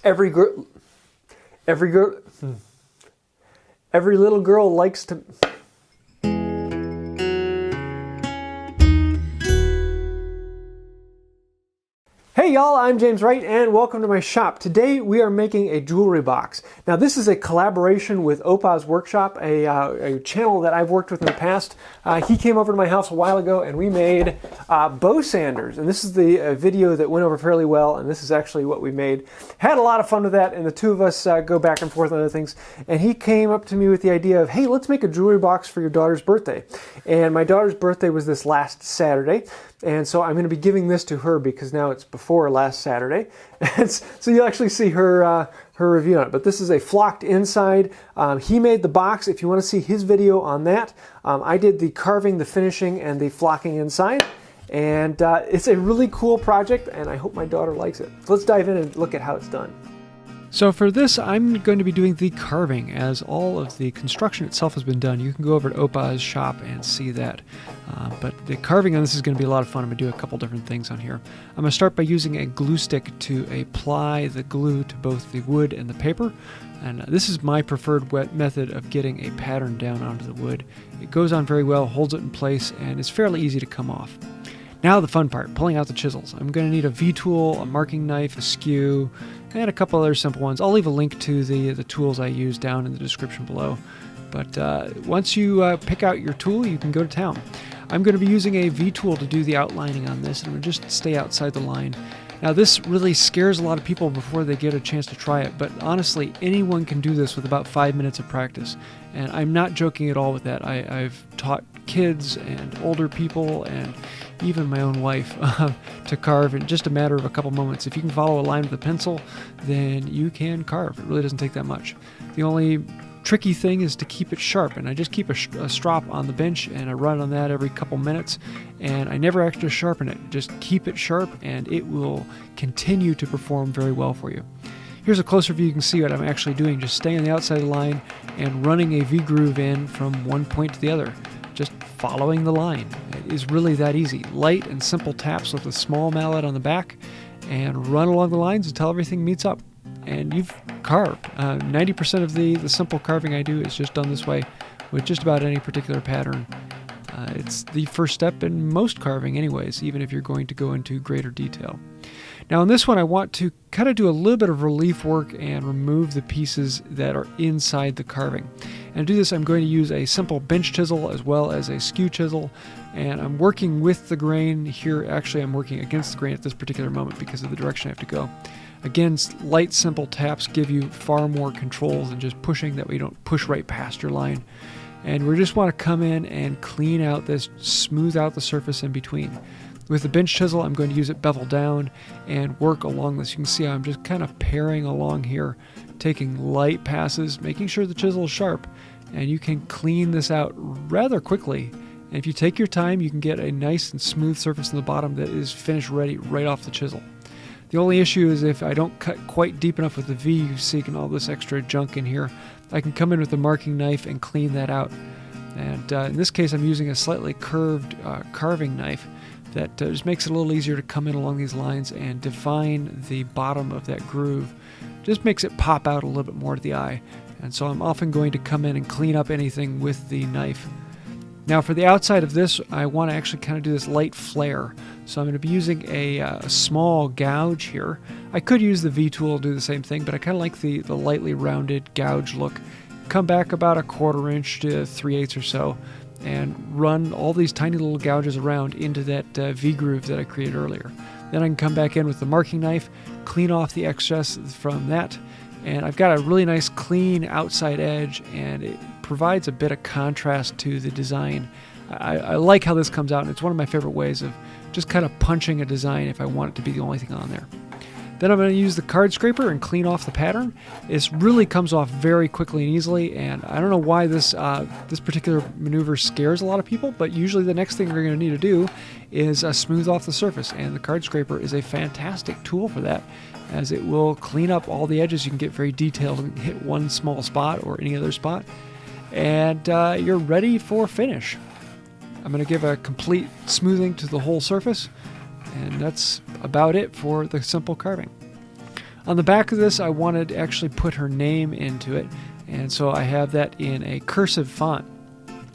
Every girl, every girl, every little girl likes to... Hey y'all, I'm James Wright and welcome to my shop. Today we are making a jewelry box. Now this is a collaboration with Opa's Workshop, a channel that I've worked with in the past. He came over to my house a while ago and we made bow sanders. And this is the video that went over fairly well, and this is actually what we made. Had a lot of fun with that, and the two of us go back and forth on other things. And he came up to me with the idea of, hey, let's make a jewelry box for your daughter's birthday. And my daughter's birthday was this last Saturday. And so I'm going to be giving this to her because now it's before last Saturday. And so you'll actually see her review on it. But this is a flocked inside. He made the box. If you want to see his video on that, I did the carving, the finishing, and the flocking inside. And it's a really cool project, and I hope my daughter likes it. So let's dive in and look at how it's done. So for this, I'm going to be doing the carving, as all of the construction itself has been done. You can go over to Opa's shop and see that. But the carving on this is going to be a lot of fun. I'm going to do a couple different things on here. I'm going to start by using a glue stick to apply the glue to both the wood and the paper. And this is my preferred method of getting a pattern down onto the wood. It goes on very well, holds it in place, and it's fairly easy to come off. Now the fun part, pulling out the chisels. I'm going to need a V-tool, a marking knife, a skew, and a couple other simple ones. I'll leave a link to the tools I use down in the description below. But once you pick out your tool, you can go to town. I'm going to be using a V-tool to do the outlining on this, and I'm going to just stay outside the line. Now this really scares a lot of people before they get a chance to try it, but honestly, anyone can do this with about 5 minutes of practice. And I'm not joking at all with that. I've taught kids and older people and even my own wife to carve in just a matter of a couple moments. If you can follow a line with a pencil, then you can carve. It really doesn't take that much. The only tricky thing is to keep it sharp, and I just keep a strop on the bench and I run on that every couple minutes, and I never actually sharpen it. Just keep it sharp and it will continue to perform very well for you. Here's a closer view. You can see what I'm actually doing. Just staying on the outside of the line and running a V-groove in from one point to the other. Just following the line. It is really that easy. Light and simple taps with a small mallet on the back and run along the lines until everything meets up. And you've carved. 90% of the simple carving I do is just done this way with just about any particular pattern. It's the first step in most carving anyways, even if you're going to go into greater detail. Now in this one I want to kind of do a little bit of relief work and remove the pieces that are inside the carving. And to do this I'm going to use a simple bench chisel as well as a skew chisel, and I'm working with the grain here. Actually I'm working against the grain at this particular moment because of the direction I have to go. Again, light simple taps give you far more control than just pushing, that way you don't push right past your line. And we just want to come in and clean out this, smooth out the surface in between. With the bench chisel, I'm going to use it bevel down and work along this. You can see how I'm just kind of paring along here, taking light passes, making sure the chisel is sharp, and you can clean this out rather quickly. And if you take your time, you can get a nice and smooth surface in the bottom that is finished ready right off the chisel. The only issue is if I don't cut quite deep enough with the V, you see all this extra junk in here. I can come in with the marking knife and clean that out. And in this case, I'm using a slightly curved carving knife that just makes it a little easier to come in along these lines and define the bottom of that groove. Just makes it pop out a little bit more to the eye. And so I'm often going to come in and clean up anything with the knife. Now for the outside of this, I want to actually kind of do this light flare. So I'm going to be using a small gouge here. I could use the V-tool to do the same thing, but I kind of like the lightly rounded gouge look. Come back about 1/4 inch to 3/8 or so and run all these tiny little gouges around into that V-groove that I created earlier. Then I can come back in with the marking knife, clean off the excess from that, and I've got a really nice clean outside edge, and it provides a bit of contrast to the design. I like how this comes out, and it's one of my favorite ways of just kind of punching a design if I want it to be the only thing on there. Then I'm going to use the card scraper and clean off the pattern. It really comes off very quickly and easily, and I don't know why this particular maneuver scares a lot of people, but usually the next thing we're going to need to do is smooth off the surface, and the card scraper is a fantastic tool for that, as it will clean up all the edges. You can get very detailed and hit one small spot or any other spot, and you're ready for finish. I'm going to give a complete smoothing to the whole surface, and that's about it for the simple carving. On the back of this, I wanted to actually put her name into it, and so I have that in a cursive font.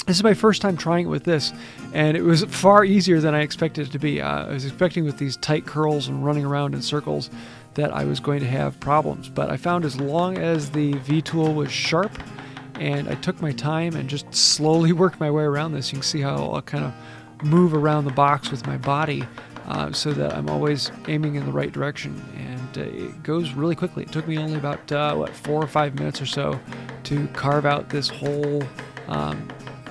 This is my first time trying it with this, and it was far easier than I expected it to be. I was expecting with these tight curls and running around in circles that I was going to have problems, but I found as long as the V-tool was sharp and I took my time and just slowly worked my way around this, you can see how I'll kind of move around the box with my body so that I'm always aiming in the right direction, and it goes really quickly. It took me only about 4 or 5 minutes or so to carve out this whole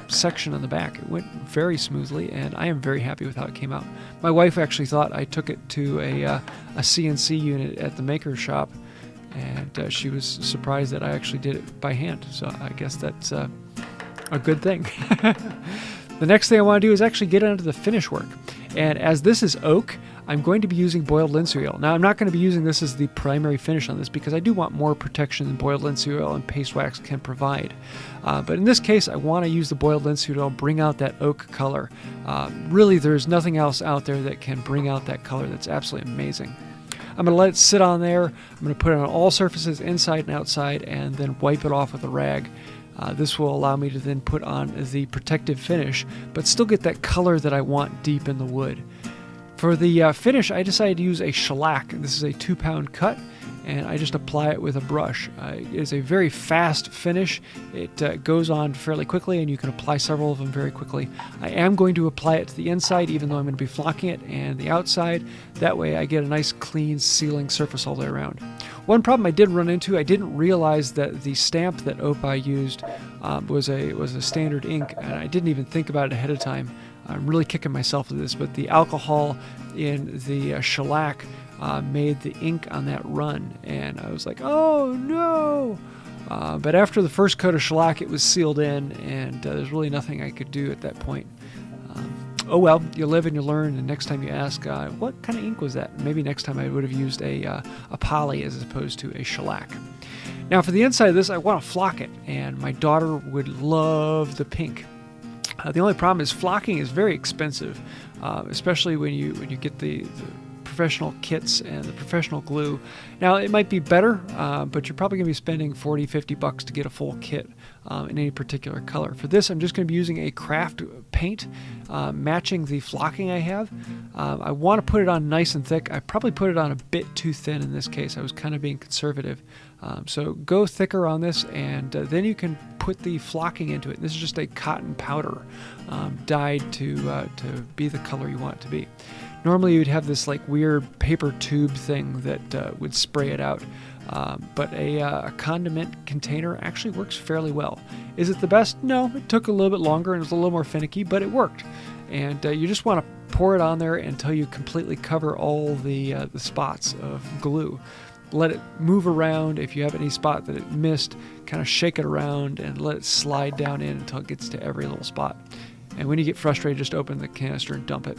section on the back. It went very smoothly, and I am very happy with how it came out. My wife actually thought I took it to a CNC unit at the maker shop, and she was surprised that I actually did it by hand, so I guess that's a good thing. The next thing I want to do is actually get into the finish work, and as this is oak, I'm going to be using boiled linseed oil. Now, I'm not going to be using this as the primary finish on this because I do want more protection than boiled linseed oil and paste wax can provide. But in this case, I want to use the boiled linseed oil, bring out that oak color. Really, there's nothing else out there that can bring out that color. That's absolutely amazing. I'm going to let it sit on there. I'm going to put it on all surfaces, inside and outside, and then wipe it off with a rag. This will allow me to then put on the protective finish, but still get that color that I want deep in the wood. For the finish, I decided to use a shellac. This is a 2-pound cut, and I just apply it with a brush. It is a very fast finish. It goes on fairly quickly, and you can apply several of them very quickly. I am going to apply it to the inside, even though I'm going to be flocking it, and the outside. That way I get a nice clean sealing surface all the way around. One problem I did run into, I didn't realize that the stamp that Opah used was a standard ink, and I didn't even think about it ahead of time. I'm really kicking myself with this, but the alcohol in the shellac made the ink on that run, and I was like, oh no! But after the first coat of shellac, it was sealed in, and there's really nothing I could do at that point. Oh well, you live and you learn, and next time you ask, what kind of ink was that? Maybe next time I would have used a poly as opposed to a shellac. Now for the inside of this, I want to flock it, and my daughter would love the pink. The only problem is flocking is very expensive, especially when you get the professional kits and the professional glue. Now it might be better, but you're probably going to be spending $40-50 to get a full kit in any particular color. For this, I'm just going to be using a craft paint matching the flocking I have. I want to put it on nice and thick. I probably put it on a bit too thin in this case. I was kind of being conservative. So go thicker on this, and then you can put the flocking into it. This is just a cotton powder dyed to be the color you want it to be. Normally you'd have this like weird paper tube thing that would spray it out, but a condiment container actually works fairly well. Is it the best? No, it took a little bit longer and it was a little more finicky, but it worked. And you just want to pour it on there until you completely cover all the spots of glue. Let it move around. If you have any spot that it missed, kind of shake it around and let it slide down in until it gets to every little spot. And when you get frustrated, just open the canister and dump it.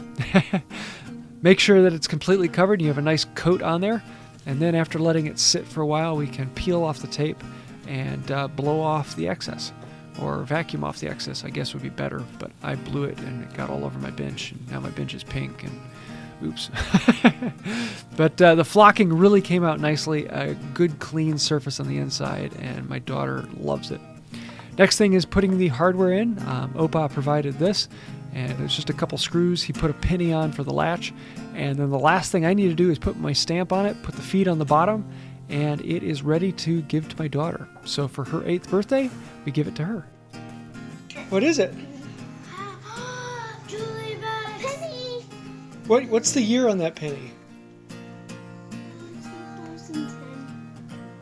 Make sure that it's completely covered and you have a nice coat on there. And then after letting it sit for a while, we can peel off the tape and blow off the excess. Or vacuum off the excess, I guess would be better. But I blew it and it got all over my bench. And now my bench is pink and oops. But the flocking really came out nicely. A good clean surface on the inside, and my daughter loves it. Next thing is putting the hardware in. Opah provided this, and it's just a couple screws. He put a penny on for the latch, and then the last thing I need to do is put my stamp on it, put the feet on the bottom, and it is ready to give to my daughter. So for her 8th birthday, we give it to her. What is it? What's the year on that penny? 2010.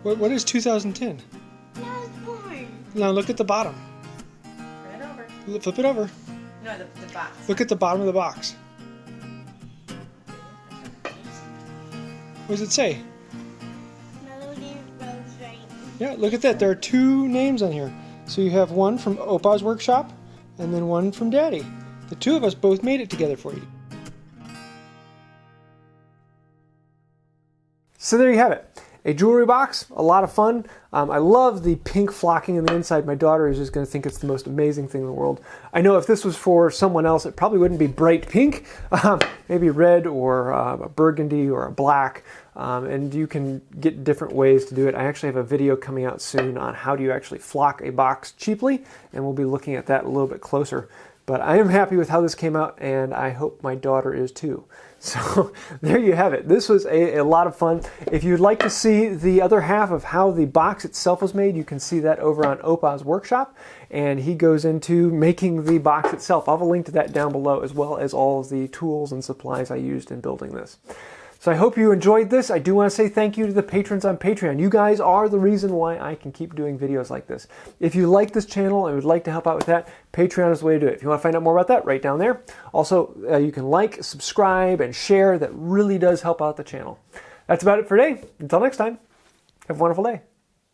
What is 2010? I was born. Now look at the bottom. Turn it over. Flip it over. No, the box. Look at the bottom of the box. What does it say? Melody Rose Wright. Yeah, look at that. There are 2 names on here. So you have one from Opah's workshop and then one from Daddy. The 2 of us both made it together for you. So there you have it. a jewelry box, a lot of fun. I love the pink flocking in the inside. My daughter is just going to think it's the most amazing thing in the world. I know if this was for someone else, it probably wouldn't be bright pink, maybe red or a burgundy or a black. And you can get different ways to do it. I actually have a video coming out soon on how do you actually flock a box cheaply, and we'll be looking at that a little bit closer. But I am happy with how this came out, and I hope my daughter is too. So there you have it. This was a lot of fun. If you'd like to see the other half of how the box itself was made, you can see that over on Opa's workshop, and he goes into making the box itself. I'll have a link to that down below, as well as all of the tools and supplies I used in building this. So I hope you enjoyed this. I do want to say thank you to the patrons on Patreon. You guys are the reason why I can keep doing videos like this. If you like this channel and would like to help out with that, Patreon is the way to do it. If you want to find out more about that, right down there. Also, you can like, subscribe, and share. That really does help out the channel. That's about it for today. Until next time, have a wonderful day.